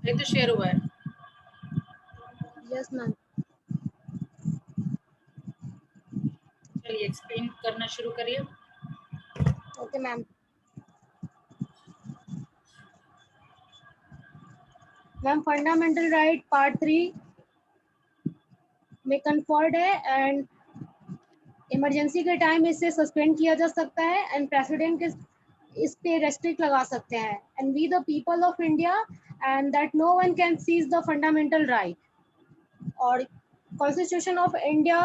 ये तो शेयर हुआ है। Yes ma'am. चलिए एक्सप्लेन करना शुरू करिए। Okay ma'am. Ma'am fundamental right part 3 में कन्फर्ड है एंड इमरजेंसी के टाइम इसे सस्पेंड किया जा सकता है एंड प्रेसिडेंट के इस पे रेस्ट्रिक्ट लगा सकते हैं and we the people of India and that no one can seize the fundamental right. और कॉन्स्टिट्यूशन ऑफ इंडिया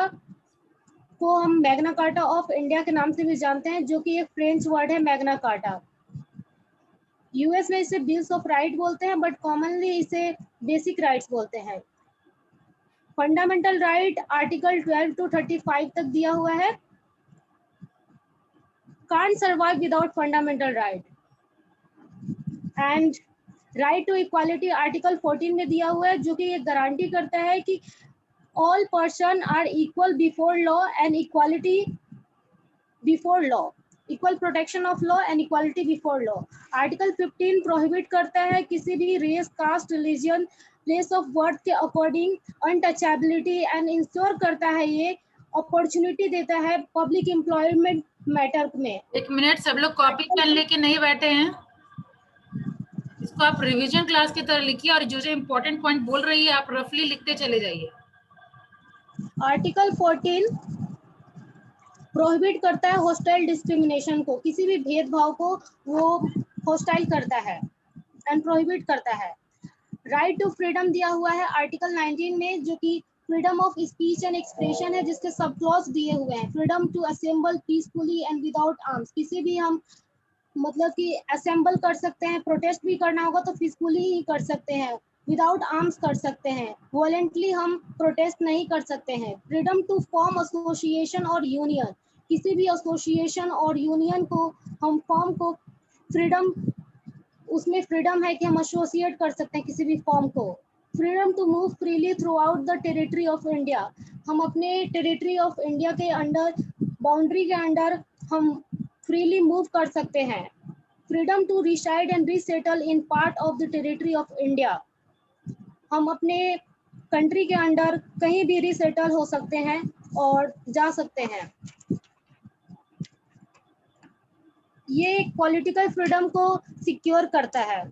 को हम मैग्ना कार्टा ऑफ इंडिया के नाम से भी जानते हैं, जो कि एक फ्रेंच वर्ड है मैग्ना कार्टा। यूएस में इसे बिल्स ऑफ राइट बोलते हैं बट कॉमनली इसे बेसिक राइट्स बोलते हैं। फंडामेंटल राइट आर्टिकल 12 to 35 तक दिया हुआ है। Can't survive without fundamental right and right to equality article 14 में दिया हुआ है, जो कि ये गारंटी करता है कि all person are equal before law and equality before law, equal protection of law and equality before law. Article 15 prohibit करता है किसी भी race, caste, religion, place of birth के अकॉर्डिंग अनटचेबिलिटी एंड इंश्योर करता है, ये अपॉर्चुनिटी देता है पब्लिक एम्प्लॉयमेंट मैटर में। एक मिनट, सब लोग कॉपी पेन लेके नहीं बैठे हैं, इसको आप रिवीजन क्लास की तरह लिखिए और जो जो इम्पोर्टेंट पॉइंट बोल रही है आप रफली लिखते चले जाइए। आर्टिकल 14 प्रोहिबिट करता है हॉस्टाइल डिस्क्रिमिनेशन को, किसी भी भेदभाव को वो हॉस्टाइल करता है एंड प्रोहिबिट करता है। राइट टू फ्रीडम दिया हुआ है आर्टिकल 19 में, जो कि freedom of speech and expression है, जिसके सब क्लॉज दिए हुए हैं। Freedom to assemble peacefully and without arms, किसी भी हम मतलब कि असेंबल कर सकते हैं, प्रोटेस्ट भी करना होगा तो पीसफुली ही कर सकते हैं, विदाउट आर्म्स कर सकते हैं, वॉलेंटली हम प्रोटेस्ट नहीं कर सकते हैं। फ्रीडम टू फॉर्म एसोसिएशन और यूनियन, किसी भी एसोसिएशन और यूनियन को हम फॉर्म को फ्रीडम, उसमें फ्रीडम है कि हम एसोसिएट कर सकते हैं किसी भी फॉर्म को। Freedom to move freely throughout the territory of India, हम अपने टेरिटरी ऑफ इंडिया के अंडर, बाउंड्री के अंडर हम फ्रीली मूव कर सकते हैं। Freedom to reside and resettle in part of the territory of India, हम अपने कंट्री के अंडर कहीं भी रीसेटल हो सकते हैं और जा सकते हैं। ये पॉलिटिकल फ्रीडम को सिक्योर करता है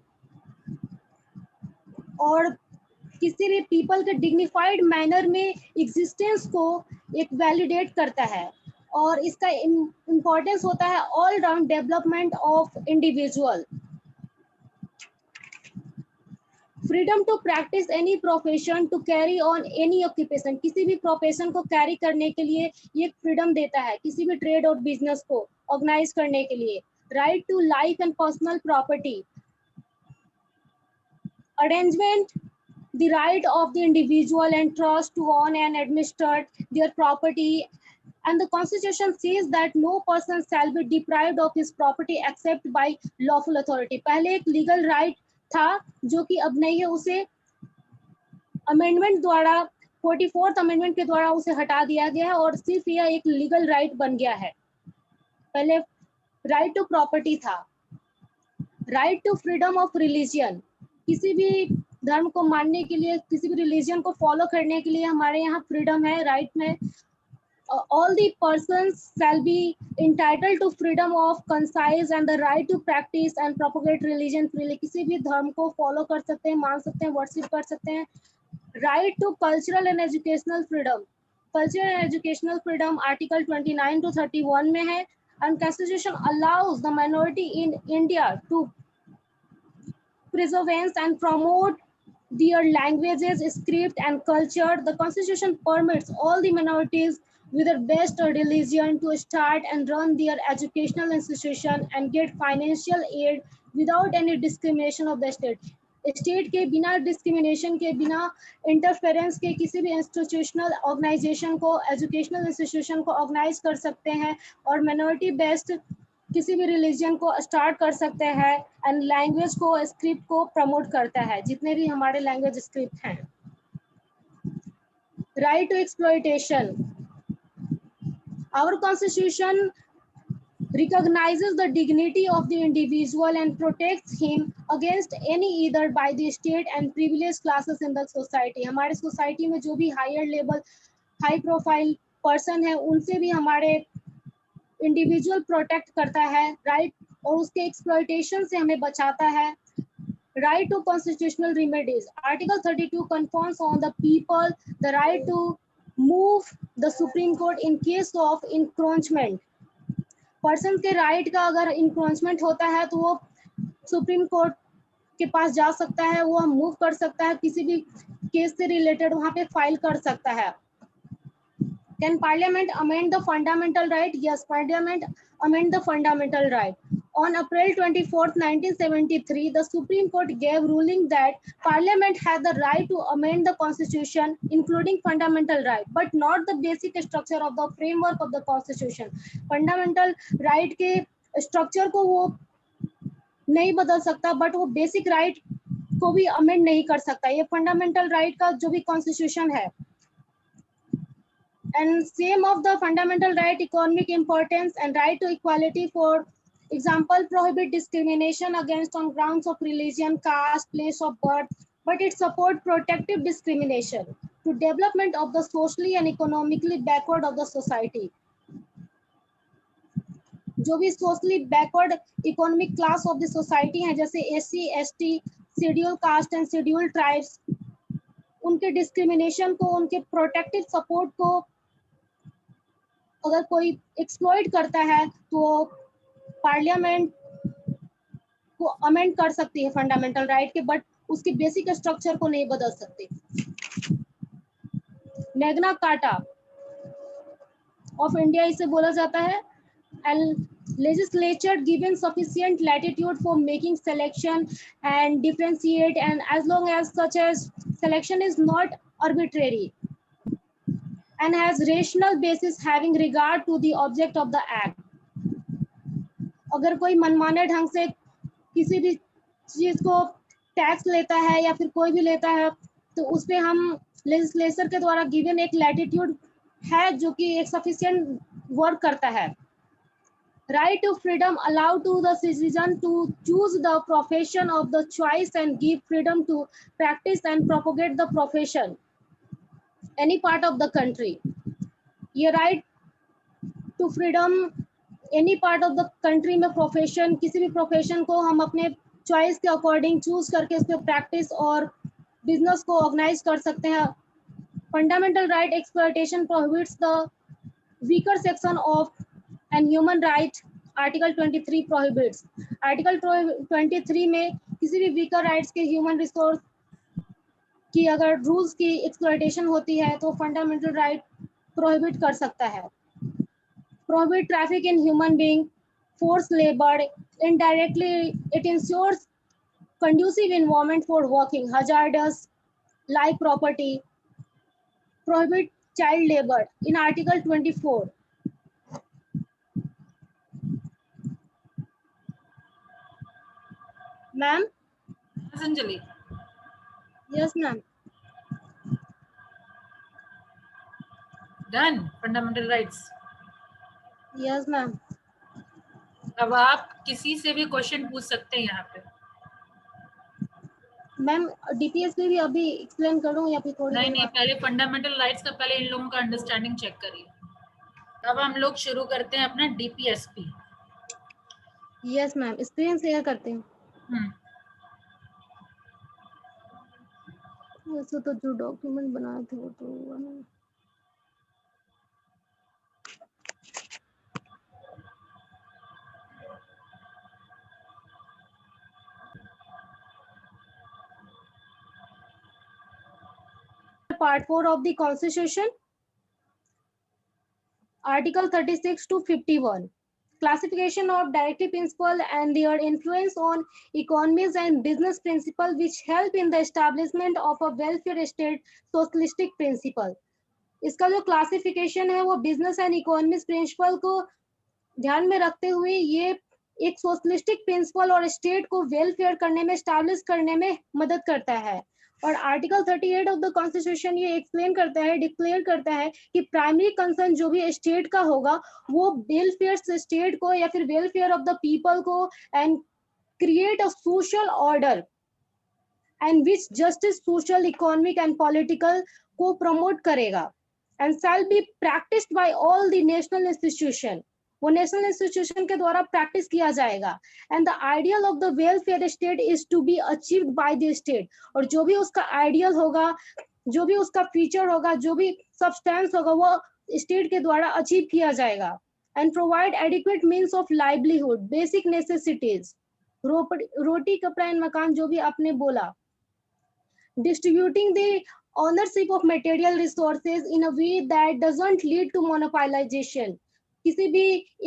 और किसी भी पीपल के डिग्निफाइड मैनर में एग्जिस्टेंस को एक वैलिडेट करता है और इसका इम्पोर्टेंस होता है all round development of individual. Freedom to practice any profession, to carry on any occupation, किसी भी प्रोफेशन को कैरी करने के लिए ये फ्रीडम देता है, किसी भी ट्रेड और बिजनेस को ऑर्गेनाइज करने के लिए। Right to life and personal property, arrangement the right of the individual and trust to own and administer their property, and the constitution says that no person shall be deprived of his property except by lawful authority। पहले एक legal right था जो कि अब नहीं है, उसे amendment द्वारा 44th अमेंडमेंट के द्वारा उसे हटा दिया गया है और सिर्फ यह एक लीगल राइट बन गया है। पहले राइट टू प्रॉपर्टी था। Right to freedom of religion, किसी भी धर्म को मानने के लिए, किसी भी रिलीजन को फॉलो करने के लिए हमारे यहाँ फ्रीडम है, राइट में। All the persons shall be entitled to freedom of conscience and the right to practice and propagate religion freely, किसी भी धर्म को फॉलो कर सकते हैं, मान सकते हैं, वर्शिप कर सकते हैं। Right to cultural and educational freedom, cultural and educational freedom article 29 to 31 में है। And constitution allows the minority in India to preserve and promote their languages, script and culture. The constitution permits all the minorities with their best religion to start and run their educational institution and get financial aid without any discrimination of the state। State के बिना discrimination के, बिना interference के किसी भी institutional organisation को, educational institution को organise कर सकते हैं और माइनॉरिटी बेस्ड किसी भी रिलीजन को स्टार्ट कर सकते हैं एंड लैंग्वेज को, स्क्रिप्ट को प्रमोट करता है, जितने भी हमारे लैंग्वेज स्क्रिप्ट हैं। Right to exploitation, our constitution recognizes the dignity of the individual and protects him against any either by the state and privileged classes in the society. हमारे society में जो भी higher level high profile person है उनसे भी हमारे individual protect करता है, राइट, और उसके एक्सप्लॉयटेशन से हमें बचाता है. Right to constitutional remedies. Article 32 confers on the people the right to move the Supreme Court in case of encroachment. Person के राइट का अगर इंक्रोचमेंट होता है तो वो सुप्रीम कोर्ट के पास जा सकता है, वो मूव कर सकता है, किसी भी केस से रिलेटेड वहां पे फाइल कर सकता है. Can Parliament amend the fundamental right? Yes, Parliament amend the fundamental right. On April 24th, 1973, the Supreme Court gave ruling that Parliament had the right to amend the Constitution, including fundamental right, but not the basic structure of the framework of the Constitution. Fundamental right के structure को वो नहीं बदल सकता, but वो basic right को भी amend नहीं कर सकता. ये fundamental right का जो भी Constitution है. And same of the fundamental right, economic importance and right to equality. For example, prohibit discrimination against on grounds of religion, caste, place of birth, but it support protective discrimination to development of the socially and economically backward of the society. जो भी socially backward economic class of the society हैं, जैसे SC, ST, scheduled caste and scheduled tribes, उनके discrimination को, उनके protective support को अगर कोई एक्सप्लॉइट करता है तो पार्लियामेंट को अमेंड कर सकती है फंडामेंटल राइट के, बट उसकी बेसिक स्ट्रक्चर को नहीं बदल सकती. मैग्ना कार्टा ऑफ इंडिया इसे बोला जाता है. And legislature given sufficient latitude for making selection and differentiate, and as long as such as selection is not arbitrary and has rational basis having regard to the object of the act. अगर कोई मनमाने ढंग से किसी भी चीज को tax लेता है या फिर कोई भी लेता है तो उस पे हम लेजिस्लेचर के द्वारा गिवन एक लैटिट्यूड है जो कि एक सफिशिएंट वर्क करता है. Right to freedom allow to the citizen to choose the profession of the choice and give freedom to practice and propagate the profession any part of the country. ये right to freedom any part of the country में profession, किसी भी profession को हम अपने choice के according choose करके उस पर प्रैक्टिस और बिजनेस को ऑर्गेनाइज कर सकते हैं. Fundamental right exploitation prohibits the weaker section of and human right. Article 23 prohibits. Article 23 में किसी भी वीकर राइट्स के ह्यूमन रिसोर्स की अगर रूल्स की एक्सप्लॉयटेशन होती है तो फंडामेंटल राइट प्रोहिबिट कर सकता है. Prohibit traffic in human being, forced labor. Indirectly, it ensures conducive environment for working, hazardous like property. Prohibit child labor in Article 24. Ma'am? Anjali. Yes, ma'am. Done. Fundamental rights. Yes, ma'am. अब आप किसी से भी question पूछ सकते हैं यहाँ पे. मैम डीपीएस पे भी अभी एक्सप्लेन करूँ या फिर थोड़ी नहीं, पहले फंडामेंटल राइट्स का पहले इन लोगों का अंडरस्टैंडिंग चेक करिए. अब हम लोग शुरू करते हैं अपना DPSP. Yes ma'am, screen share करते हैं. वैसे तो जो डॉक्यूमेंट बनाए थे वो तो Part 4 of the Constitution, Article 36 to 51. Classification of directive principle and their influence on economies and business principle which help in the establishment of a welfare state socialistic principle. इसका जो क्लासिफिकेशन है वो business and economics principal को ध्यान में रखते हुए ये एक सोशलिस्टिक प्रिंसिपल और स्टेट को वेलफेयर करने में, एस्टैब्लिश करने में मदद करता है. और आर्टिकल 38 ऑफ द कॉन्स्टिट्यूशन ये एक्सप्लेन करता है, डिक्लेयर करता है कि प्राइमरी कंसर्न जो भी स्टेट का होगा वो वेलफेयर स्टेट को या फिर वेलफेयर ऑफ द पीपल को and create a social order and which justice, social, economic and political को promote करेगा and shall be practiced by all the national institution. वो नेशनल इंस्टीट्यूशन के द्वारा प्रैक्टिस किया जाएगा. And the ideal of the welfare state is to be achieved by the state. और जो भी उसका आइडियल होगा, जो भी उसका फीचर होगा, जो भी सब्सटेंस होगा, वो स्टेट के द्वारा अचीव किया जाएगा. And provide adequate means of livelihood, basic necessities, रोटी कपड़ा एंड मकान, जो भी आपने बोला. Distributing the ownership of material resources in a way that doesn't lead to monopolization. किसी भी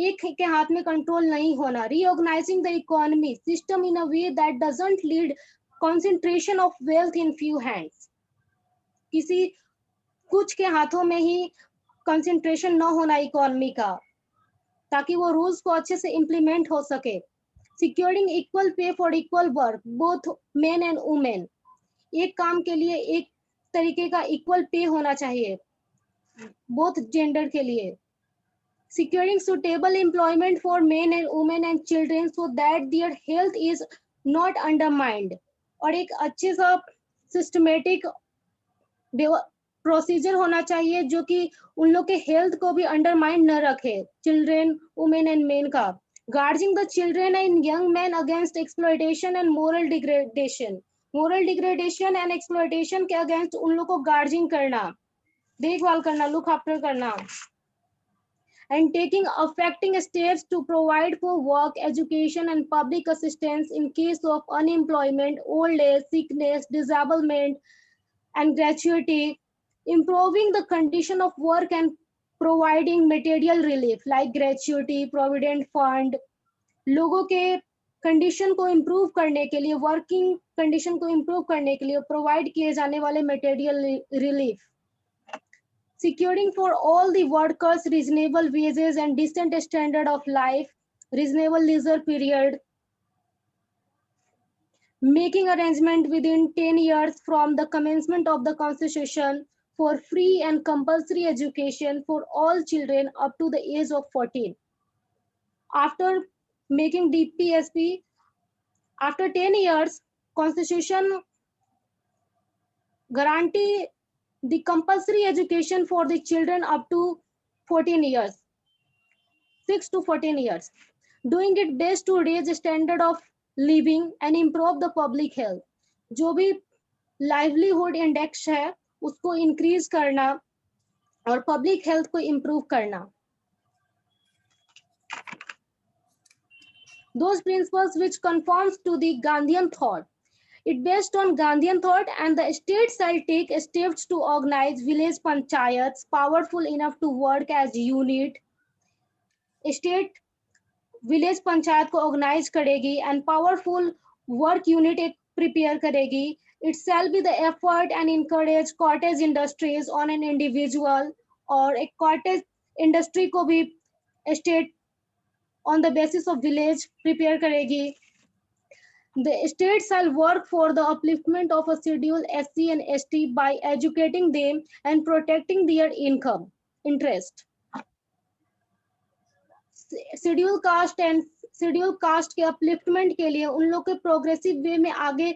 एक के हाथ में कंट्रोल नहीं होना. Reorganizing the economy system in a way that doesn't lead concentration of wealth in few hands. किसी कुछ के हाथों में ही कंसंट्रेशन न होना इकोनॉमी का, ताकि वो रूल्स को अच्छे से इम्प्लीमेंट हो सके. Securing equal pay for equal work, both men and women. एक काम के लिए एक तरीके का इक्वल पे होना चाहिए बोथ जेंडर के लिए. Securing suitable employment for men and women and children so that their health is not undermined. और एक अच्छे सा सिस्टमेटिक प्रोसीजर होना चाहिए जो कि उन लोग के हेल्थ को भी अंडरमाइन न रखे, चिल्ड्रेन, वुमेन एंड मेन का. Guarding the children and young men against exploitation and moral degradation. Moral degradation and exploitation के अगेंस्ट उन लोग को गार्जिंग करना, देखभाल करना, लुक आफ्टर करना. And taking affecting steps to provide for work, education and public assistance in case of unemployment, old age, sickness, disablement and gratuity. Improving the condition of work and providing material relief like gratuity, provident fund. लोगों के condition को improve करने के लिए, working condition को improve करने के लिए प्रोवाइड किए जाने वाले material relief. Securing for all the workers reasonable wages and decent standard of life, reasonable leisure period. Making arrangement within 10 years from the commencement of the Constitution for free and compulsory education for all children up to the age of 14. After making DPSP, after 10 years, Constitution guarantee the compulsory education for the children up to 14 years, 6 to 14 years, doing it best to raise the standard of living and improve the public health. जो भी livelihood index है उसको increase करना और public health को improve करना. Those principles which conforms to the Gandhian thought. It based on Gandhian thought, and the state shall take steps to organize village panchayats powerful enough to work as unit. State village panchayat को organize करेगी and powerful work unit एक prepare करेगी. It shall be the effort and encourage cottage industries on an individual, और एक cottage industry को भी state on the basis of village prepare करेगी. The state shall work for the upliftment of a scheduled SC and ST by educating them and protecting their income interest. Schedule caste and schedule caste के upliftment के लिए, उन लोग के progressive way में आगे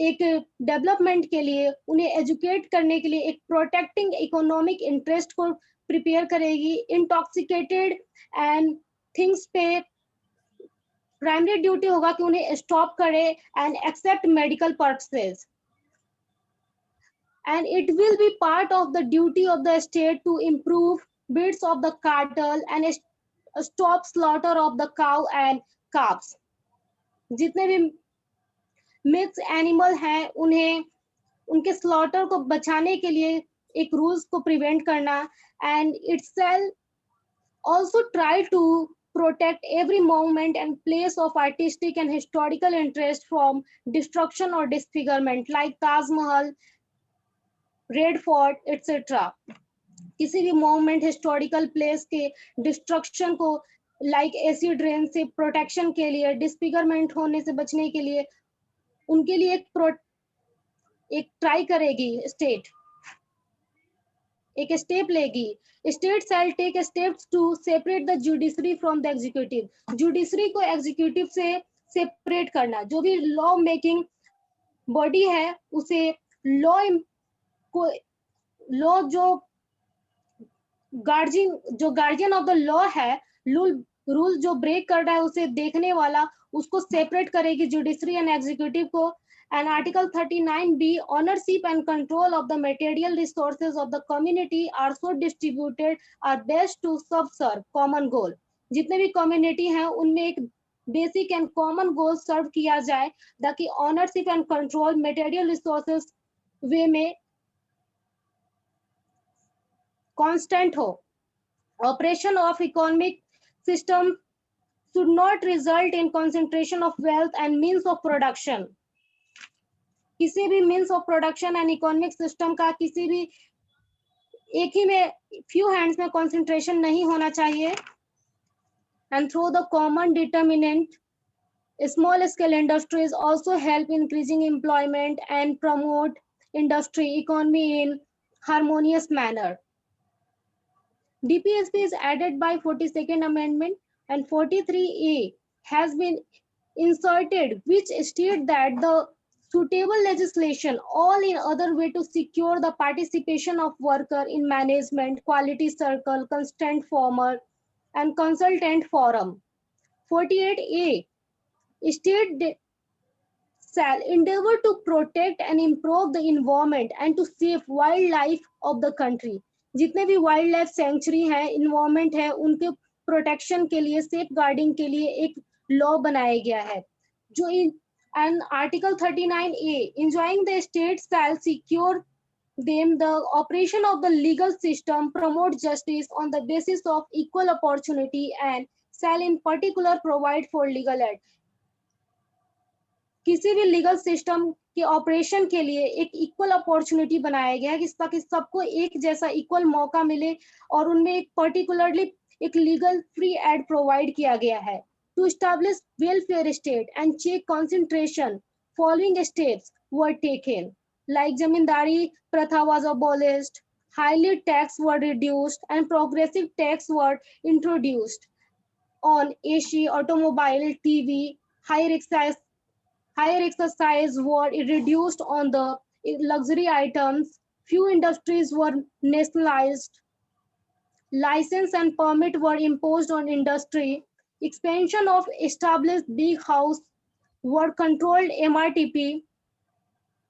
एक डेवलपमेंट के लिए, उन्हें एजुकेट करने के लिए एक प्रोटेक्टिंग इकोनॉमिक इंटरेस्ट को प्रिपेयर करेगी. इंटॉक्सिकेटेड एंड थिंग्स पे प्राइमरी ड्यूटी होगा कि उन्हें स्टॉप करे and except medical purposes. And it will be part of the duty of the state to improve breeds of the cattle and stop slaughter of the cow and calves. जितने भी mix animal हैं उन्हें उनके slaughter को बचाने के लिए एक रूल्स को प्रिवेंट करना. And it shall also try to protect every moment and place of artistic and historical interest from destruction or disfigurement like Taj Mahal, Red Fort, etc. किसी भी मोमेंट हिस्टोरिकल प्लेस के destruction को like acid rain से protection के लिए, disfigurement होने से बचने के लिए उनके लिए एक ट्राई करेगी स्टेट, एक स्टेप लेगी. State shall take steps to separate the judiciary from the executive. Judiciary को एग्जीक्यूटिव से सेपरेट करना, जो भी लॉ मेकिंग बॉडी है उसे लॉ को लॉ जो गार्जियन ऑफ द लॉ है, रूल जो ब्रेक कर रहा है उसे देखने वाला, उसको सेपरेट करेगी जुडिशरी एंड एग्जीक्यूटिव को. And Article 39B, ownership and control of the material resources of the community are so distributed are best to serve common goal. जितने भी कम्युनिटी हैं उनमें एक basic and common goal serve किया जाए ताकि ownership and control material resources वे में कांस्टेंट हो. Operation of economic system should not result in concentration of wealth and means of production. किसी भी means of production and economic system का किसी भी एक ही में फ्यू हैंड्स में कंसंट्रेशन नहीं होना चाहिए. And through the common determinant small scale industries also help increasing employment and promote industry economy in harmonious manner. DPSP is added by 42nd Amendment and 43A has been inserted, which state that the suitable legislation all in other way to secure the participation of worker in management, quality circle, constant former and consultant forum. 48A state shall endeavor to protect and improve the environment and to save wildlife of the country. जितने भी wild life sanctuary है, environment है, उनके protection के लिए, safe guarding के लिए एक लॉ बनाया गया है जो and Article 39A enjoining the state shall secure them the operation of the legal system, promote justice on the basis of equal opportunity and shall in particular provide for legal aid. किसी भी legal system के operation के लिए एक equal opportunity बनाया गया है ताकि सबको एक जैसा इक्वल मौका मिले और उनमें एक पर्टिकुलरली एक लीगल फ्री एड प्रोवाइड किया गया है. To establish welfare state and check concentration, following steps were taken, like zamindari pratha was abolished, highly tax were reduced, and progressive tax were introduced on AC, automobile, TV, higher excise were reduced on the luxury items, few industries were nationalized, license and permit were imposed on industry, expansion of established big house were controlled MRTP,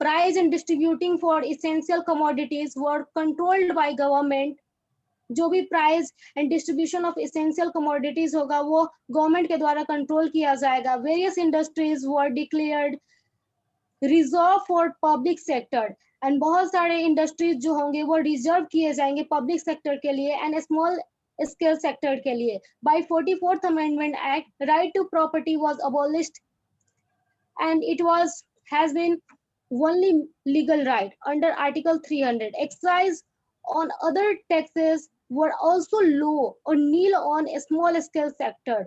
price and distributing for essential commodities were controlled by government. जो भी price and distribution of essential commodities होगा वो government के द्वारा control किया जाएगा. Various industries were declared reserve for public sector and बहुत सारे इंडस्ट्रीज जो होंगे वो रिजर्व किए जाएंगे पब्लिक सेक्टर के लिए एंड स्मॉल स्केल सेक्टर के लिए. By 44th Amendment Act, right to property was abolished and it has been only legal right under Article 300. Excise on other taxes were also low or nil on a small scale sector.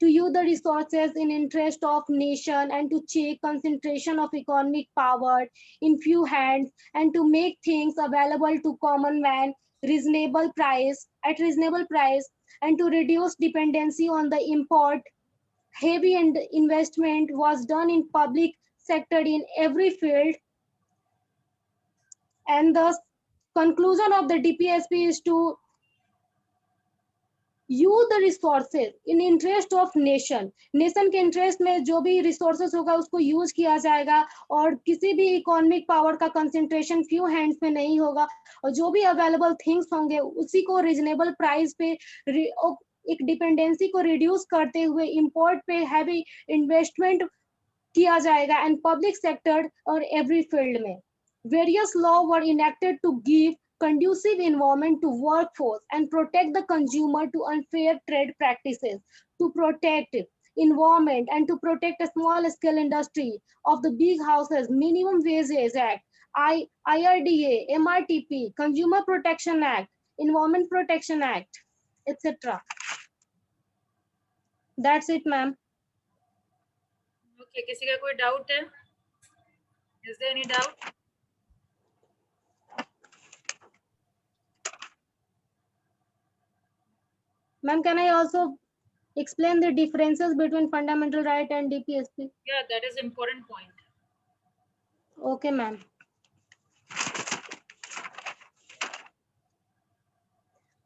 To use the resources in interest of nation and to check concentration of economic power in few hands and to make things available to common man at reasonable price and to reduce dependency on the import. Heavy investment was done in public sector in every field, and the conclusion of the DPSP is to use the resources in interest of nation. Nation के interest में जो भी resources होगा उसको use किया जाएगा और किसी भी इकोनॉमिक पावर का कंसंट्रेशन फ्यू हैंड्स में नहीं होगा और जो भी अवेलेबल थिंग्स होंगे उसी को रीजनेबल प्राइस पे एक डिपेंडेंसी को रिड्यूस करते हुए इंपोर्ट पे हैवी इन्वेस्टमेंट किया जाएगा एंड पब्लिक सेक्टर और एवरी फील्ड में. Various laws were enacted to give conducive environment to workforce and protect the consumer to unfair trade practices, to protect environment and to protect a small scale industry of the big houses, Minimum Wages Act, IRDA, MRTP, Consumer Protection Act, Environment Protection Act, etc. That's it, ma'am. Okay, किसी का कोई doubt है? Is there any doubt? Ma'am, can I also Explain the differences between fundamental right and DPSP. Yeah, that is important point. Okay, ma'am.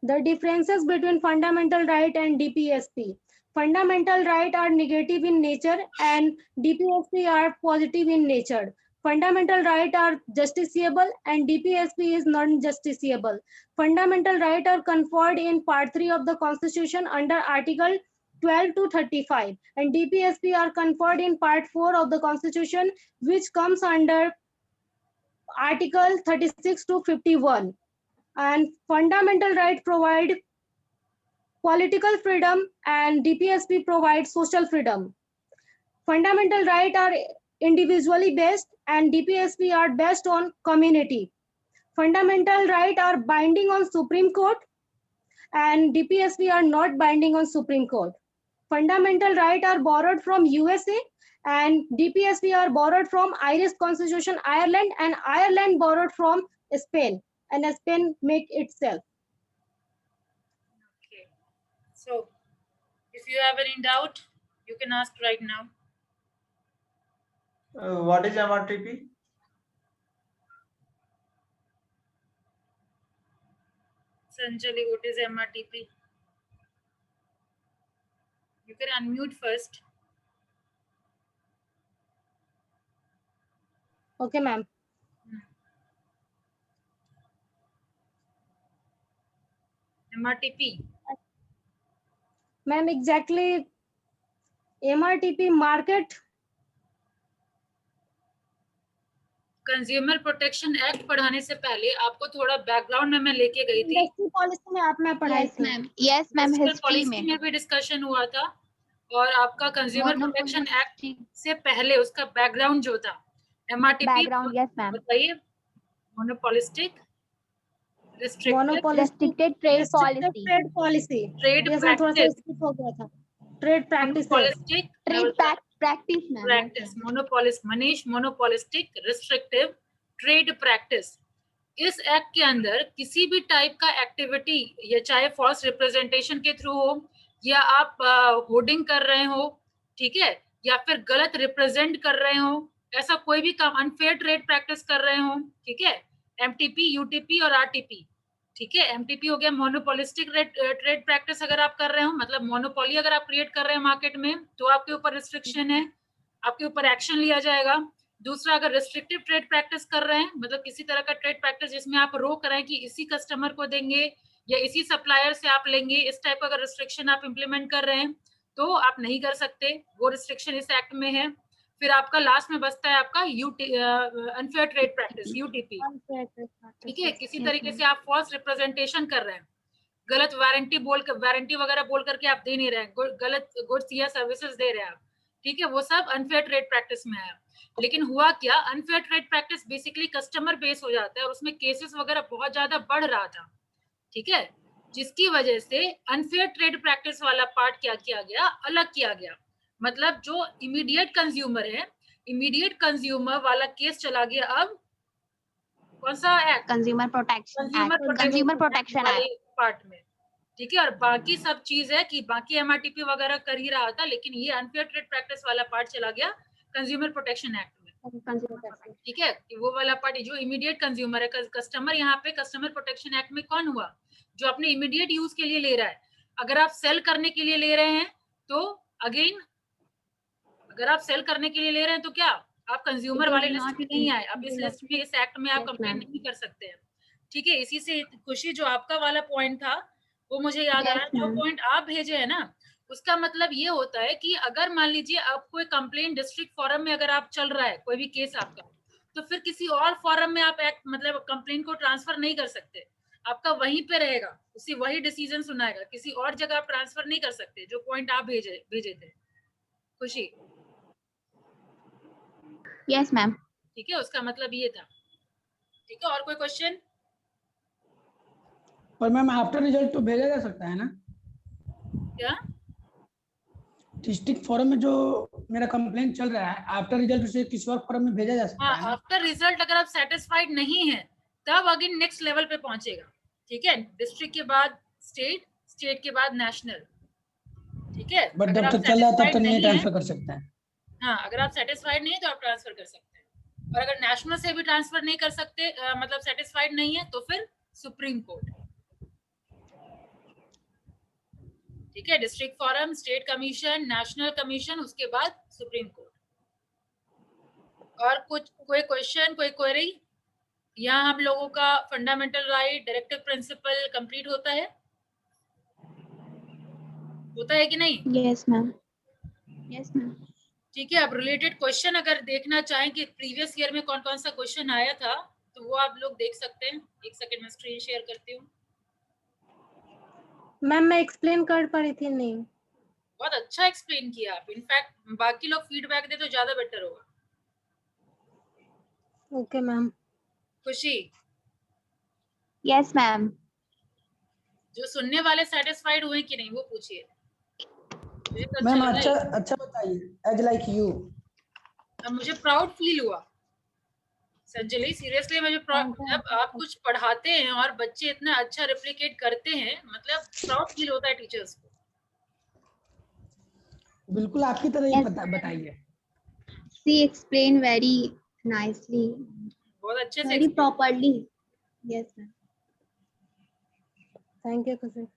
The differences between fundamental right and DPSP. Fundamental right are negative in nature and DPSP are positive in nature. Fundamental right are justiciable and DPSP is non-justiciable. Fundamental right are conferred in Part 3 of the Constitution under Article 12 to 35 and DPSP are conferred in Part 4 of the Constitution, which comes under Article 36 to 51. And fundamental right provide political freedom and DPSP provides social freedom. Fundamental rights are individually based and DPSP are based on community. Fundamental rights are binding on Supreme Court and DPSP are not binding on Supreme Court. Fundamental rights are borrowed from USA and DPSP are borrowed from Irish Constitution Ireland and Ireland borrowed from Spain and Spain make itself. Okay. So, if you have any doubt, you can ask right now. What is MRTP? Sanjali, what is MRTP? You can unmute first. Okay, ma'am. MRTP. Ma'am, exactly MRTP market. Consumer protection act पढ़ाने से पहले आपको थोड़ा background में मैं लेके गई थी। इंडस्ट्री पॉलिसी में आप मैं पढ़ाई थी। यस मैम, हिस्ट्री पॉलिसी में भी डिस्कशन हुआ था और आपका कंज्यूमर प्रोटेक्शन एक्ट से पहले उसका बैकग्राउंड जो था एमआरटीपी बैकग्राउंड। यस मैम, बताइए। Monopolistic, restricted trade policy, trade policy, trade ये थोड़ा सा स्किप हो गया था। Trade practice, trade practice ma'am, practice, monopolist Manish, monopolistic, restrictive, trade practice. इस एक्ट के अंदर किसी भी टाइप का एक्टिविटी, या चाहे फॉल्स रिप्रेजेंटेशन के थ्रू हो या आप होर्डिंग कर रहे हो, ठीक है, या फिर गलत रिप्रेजेंट कर रहे हो, ऐसा कोई भी काम, अनफेयर ट्रेड प्रैक्टिस कर रहे हो, ठीक है, एमटीपी, यूटीपी और आरटीपी, ठीक है। एमटीपी हो गया मोनोपोलिस्टिक ट्रेड प्रैक्टिस अगर आप कर रहे हो, मतलब मोनोपोली अगर आप क्रिएट कर रहे हैं मार्केट में, तो आपके ऊपर रिस्ट्रिक्शन है, आपके ऊपर एक्शन लिया जाएगा। दूसरा, अगर रिस्ट्रिक्टिव ट्रेड प्रैक्टिस कर रहे हैं, मतलब किसी तरह का ट्रेड प्रैक्टिस जिसमें आप रोक रहे हैं कि इसी कस्टमर को देंगे या इसी सप्लायर से आप लेंगे, इस टाइप का अगर रिस्ट्रिक्शन आप इम्प्लीमेंट कर रहे हैं तो आप नहीं कर सकते, वो रिस्ट्रिक्शन इस एक्ट में है। फिर आपका लास्ट में बचता है आपका अनफेयर ट्रेड प्रैक्टिस, यूटीपी, ठीक है। किसी तरीके से आप फॉल्स रिप्रेजेंटेशन कर रहे हैं, गलत वारंटी वगैरह बोल करके आप दे नहीं रहे हैं, गलत गुड्स या सर्विसेज दे रहे हैं आप, ठीक है, वो सब अनफेयर ट्रेड प्रैक्टिस में है। लेकिन हुआ क्या, unfair trade practice basically customer base हो जाता है और उसमें केसेस वगैरह बहुत ज्यादा बढ़ रहा था, ठीक है, जिसकी वजह से अनफेयर ट्रेड प्रैक्टिस वाला पार्ट क्या किया गया, अलग किया गया। मतलब जो इमीडिएट कंज्यूमर है, इमीडिएट कंज्यूमर वाला केस चला गया अब कौन सा act, consumer protection act part में, ठीक है। और बाकी सब चीज है कि बाकी एमआरटीपी वगैरह कर ही रहा था, लेकिन ये अनफेयर ट्रेड प्रैक्टिस वाला पार्ट चला गया कंज्यूमर प्रोटेक्शन एक्ट में, ठीक है। वो वाला पार्ट जो इमीडिएट कंज्यूमर है, कस्टमर, यहाँ पे कस्टमर प्रोटेक्शन एक्ट में कौन हुआ, जो अपने इमीडिएट यूज के लिए ले रहा है। अगर आप सेल करने के लिए ले रहे हैं तो अगेन, अगर आप सेल करने के लिए ले रहे हैं तो क्या आप कंज्यूमर वाले लिस्ट में नहीं आए, अब इस लिस्ट में, इस एक्ट में आप कंप्लेन नहीं कर सकते हैं, ठीक है। इसी से खुशी, जो आपका वाला पॉइंट था वो मुझे याद आ रहा है, जो पॉइंट आप भेजे है ना, उसका मतलब ये होता है कि अगर मान लीजिए आप कोई कंप्लेन डिस्ट्रिक्ट फोरम में अगर आप चल रहा है कोई भी केस आपका, तो फिर किसी और फोरम में आप एक्ट मतलब कंप्लेन को ट्रांसफर नहीं कर सकते, आपका वहीं पे रहेगा, उसी वही डिसीजन सुनाएगा, किसी और जगह आप ट्रांसफर नहीं कर सकते, जो पॉइंट आप भेजे थे खुशी। यस मैम, ठीक है, उसका मतलब ये था, ठीक है। और कोई क्वेश्चन? और मैम आफ्टर रिजल्ट तो भेजा जा सकता है ना? क्या डिस्ट्रिक्ट फोरम में जो मेरा कंप्लेंट चल रहा है, आफ्टर रिजल्ट उसे किसी और फोरम में भेजा जा सकता है? आफ्टर रिजल्ट अगर आप सेटिस्फाइड नहीं है तब अगेन नेक्स्ट लेवल पे पहुंचेगा, ठीक है। डिस्ट्रिक्ट के बाद स्टेट, स्टेट के बाद नेशनल, ठीक है, बट अगर जब आप तक चल रहा है तब satisfied तक नहीं नहीं ट्रांसफर है, कर सकते हैं। हाँ, अगर आप सेटिस्फाइड नहीं है तो आप ट्रांसफर कर सकते हैं। और अगर नेशनल से भी ट्रांसफर नहीं कर सकते, मतलब सेटिस्फाइड नहीं है, तो फिर सुप्रीम कोर्ट। ठीक है, district forum, state commission, national commission, उसके बाद सुप्रीम कोर्ट। और कुछ कोई क्वेश्चन, कोई क्वेरी? यहाँ हम लोगों का fundamental right, directive principle complete होता है कि नहीं? Yes, ma'am. Yes, ma'am. ठीक है, अब रिलेटेड क्वेश्चन अगर देखना चाहें कि प्रीवियस ईयर में कौन कौन सा क्वेश्चन आया था, तो वो आप लोग देख सकते हैं। एक सेकंड में स्क्रीन शेयर करती हूँ। मैम मैं एक्सप्लेन कर पा रही थी नहीं। बहुत अच्छा एक्सप्लेन किया आप, इनफैक्ट बाकी लोग फीडबैक दे तो ज्यादा बेटर होगा। Okay ma'am. खुशी, Yes, ma'am. जो सुनने वाले सेटिस्फाइड हुए कि नहीं वो पूछिए। मुझे तो मैम अच्छा अच्छा लगा, अच्छा बताइए, एज लाइक यू। अब मुझे प्राउड फील हुआ संजलि, सीरियसली मुझे जब आप कुछ पढ़ाते हैं और बच्चे इतना अच्छा रिप्लिकेट करते हैं, मतलब प्राउड फील होता है टीचर्स को। बिल्कुल आपकी तरह ही Yes, बताइए। she explained very nicely, बहुत अच्छे से very explain। properly. Yes, ma'am. Thank you खुशी।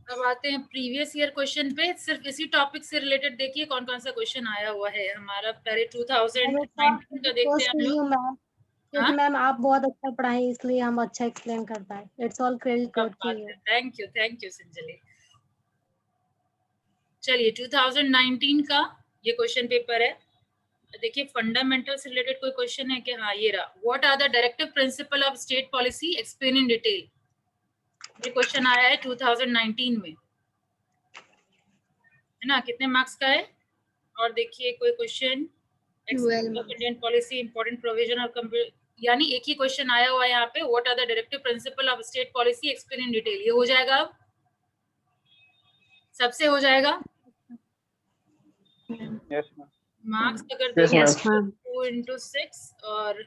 अब आते हैं प्रीवियस ईयर क्वेश्चन पे। सिर्फ इसी टॉपिक से रिलेटेड देखिए कौन कौन सा क्वेश्चन आया हुआ है हमारा। पहले 2019 का देखते हैं हम लोग। मैम क्योंकि मैम आप बहुत अच्छा पढ़ाई, इसलिए हम अच्छा एक्सप्लेन कर पाए। It's all credit goes to you. Thank you Sanjali. चलिए 2019 का ये क्वेश्चन पेपर है। देखिए फंडामेंटल से रिलेटेड कोई क्वेश्चन है कि? हाँ, ये रहा। What are the directive principle of state policy, explain in detail. ये क्वेश्चन आया है 2019 में, है ना? कितने मार्क्स का है? और देखिए कोई question, Indian policy, important provision और यानी एक ही क्वेश्चन आया हुआ है यहाँ पे। What are the directive principle of state policy, explain in detail. ये हो जाएगा, अब सबसे हो जाएगा। Yes, ma'am. मार्क्स अगर Yes, देखिए ma'am. 2 into 6 और